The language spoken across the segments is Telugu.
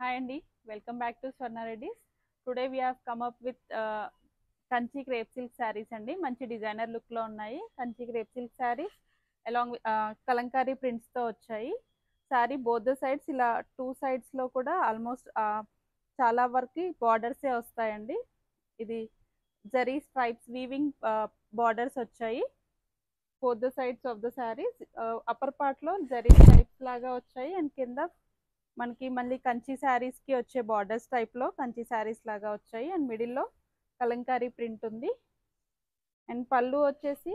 Hi Andy, welcome back to Swarna Reddy's. Today we have come up with Kanchi crepe silk saris అండి. మంచి డిజైనర్ లుక్ లో ఉన్నాయి Kanchi crepe silk saris along Kalamkari prints తో వచ్చాయి. శారీ బోత్ ద సైడ్స్ ఇలా టూ సైడ్స్ లో కూడా ఆల్మోస్ట్ చాలా వరకు బార్డర్సే వస్తాయండి. ఇది జరీ స్ట్రైప్స్ వీవింగ్ బార్డర్స్ వచ్చాయి both the sides of the saris. Upper part లో జరీ స్ట్రైప్స్ లాగా వచ్చాయి అండ్ కింద మనకి మళ్ళీ కంచి శారీస్ కి వచ్చే బార్డర్స్ టైప్ లో కంచి శారీస్ లాగా వచ్చాయి అండ్ మిడిల్ లో కలంకారీ ప్రింట్ ఉంది. అండ్ పళ్ళు వచ్చేసి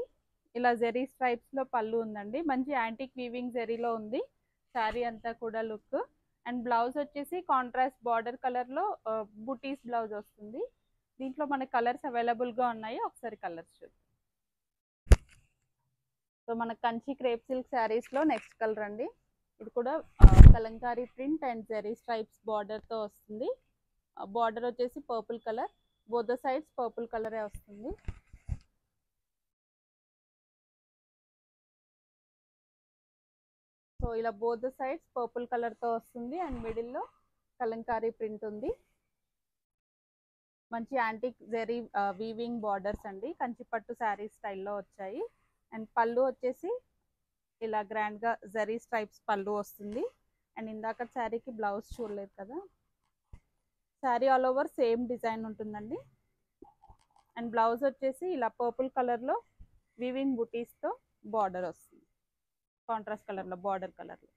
ఇలా జెరీ స్ట్రైప్స్ లో పళ్ళు ఉందండి. మంచి యాంటిక్ వీవింగ్ జెరీలో ఉంది శారీ అంతా కూడా లుక్. అండ్ బ్లౌజ్ వచ్చేసి కాంట్రాస్ట్ బార్డర్ కలర్ లో బుటీస్ బ్లౌజ్ వస్తుంది. దీంట్లో మనకి కలర్స్ అవైలబుల్ గా ఉన్నాయి, ఒకసారి కలర్స్ చూద్దాం. సో మనకి కంచి క్రేప్ సిల్క్ శారీస్ లో నెక్స్ట్ కలర్ అండి. ఇది కూడా Kalamkari print and zari stripes border తో వస్తుంది. బార్డర్ వచ్చేసి purple colour, both the sides purple కలరే వస్తుంది. సో ఇలా both the sides purple colour తో వస్తుంది అండ్ మిడిల్ లో కలంకారీ ప్రింట్ ఉంది. మంచి యాంటిక్ జెరీ వీవింగ్ బార్డర్స్ అండి, కంచి పట్టు శారీ స్టైల్లో వచ్చాయి. అండ్ పళ్ళు వచ్చేసి ఇలా గ్రాండ్ గా జరీ స్ట్రైప్స్ పళ్ళు వస్తుంది. అండ్ ఇందాక శారీకి బ్లౌజ్ చూడలేదు కదా, sari all over same design ఉంటుందండి. అండ్ బ్లౌజ్ వచ్చేసి ఇలా పర్పుల్ కలర్ లో వీవింగ్ బుటీస్ తో బార్డర్ వస్తుంది, కాంట్రాస్ట్ కలర్ లో బార్డర్ కలర్ లో.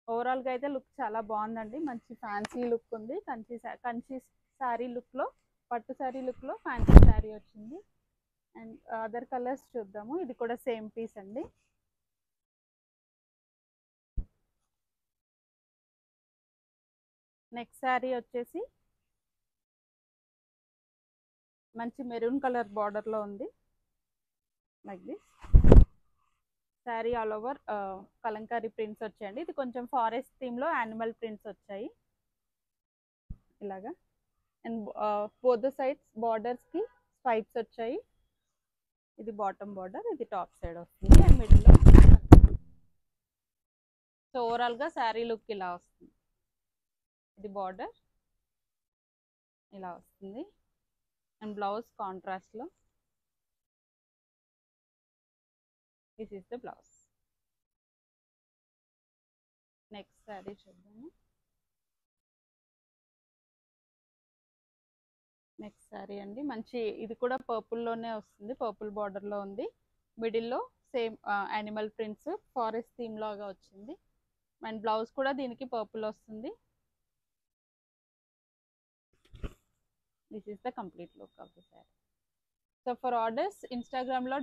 ఓవరాల్ గా అయితే లుక్ చాలా బాగుందండి, మంచి ఫ్యాన్సీ లుక్ ఉంది. కంచి శారీ లుక్ లో, పట్టు శారీ లుక్ లో ఫ్యాన్సీ శారీ వచ్చింది. అండ్ అదర్ కలర్స్ చూద్దాము. ఇది కూడా సేమ్ పీస్ అండి. నెక్స్ట్ శారీ వచ్చేసి మంచి మెరూన్ కలర్ బార్డర్ లో ఉంది, like this. Sari all over Kalamkari prints వచ్చాయండి. ఇది కొంచెం ఫారెస్ట్ థీమ్ లో యానిమల్ ప్రింట్స్ వచ్చాయి ఇలాగా. And both the sides borders కి స్ట్రైప్స్ వచ్చాయి. ఇది బాటమ్ బార్డర్, ఇది టాప్ సైడ్ వస్తుంది అండ్ మిడిల్ లో. సో ఓవరాల్ గా శారీ లుక్ ఇలా వస్తుంది. ఇది బార్డర్ ఇలా వస్తుంది అండ్ బ్లౌజ్ కాంట్రాస్ట్ లో. This is the blouse. Next sari చూద్దాము. నెక్స్ట్ శారీ అండి, మంచి ఇది కూడా పర్పుల్ లోనే వస్తుంది, పర్పుల్ బార్డర్ లో ఉంది. మిడిల్ లో same animal prints forest theme లాగా వచ్చింది. అండ్ బ్లౌజ్ కూడా దీనికి పర్పుల్ వస్తుంది. This is the complete look of the sari. So for orders Instagram లో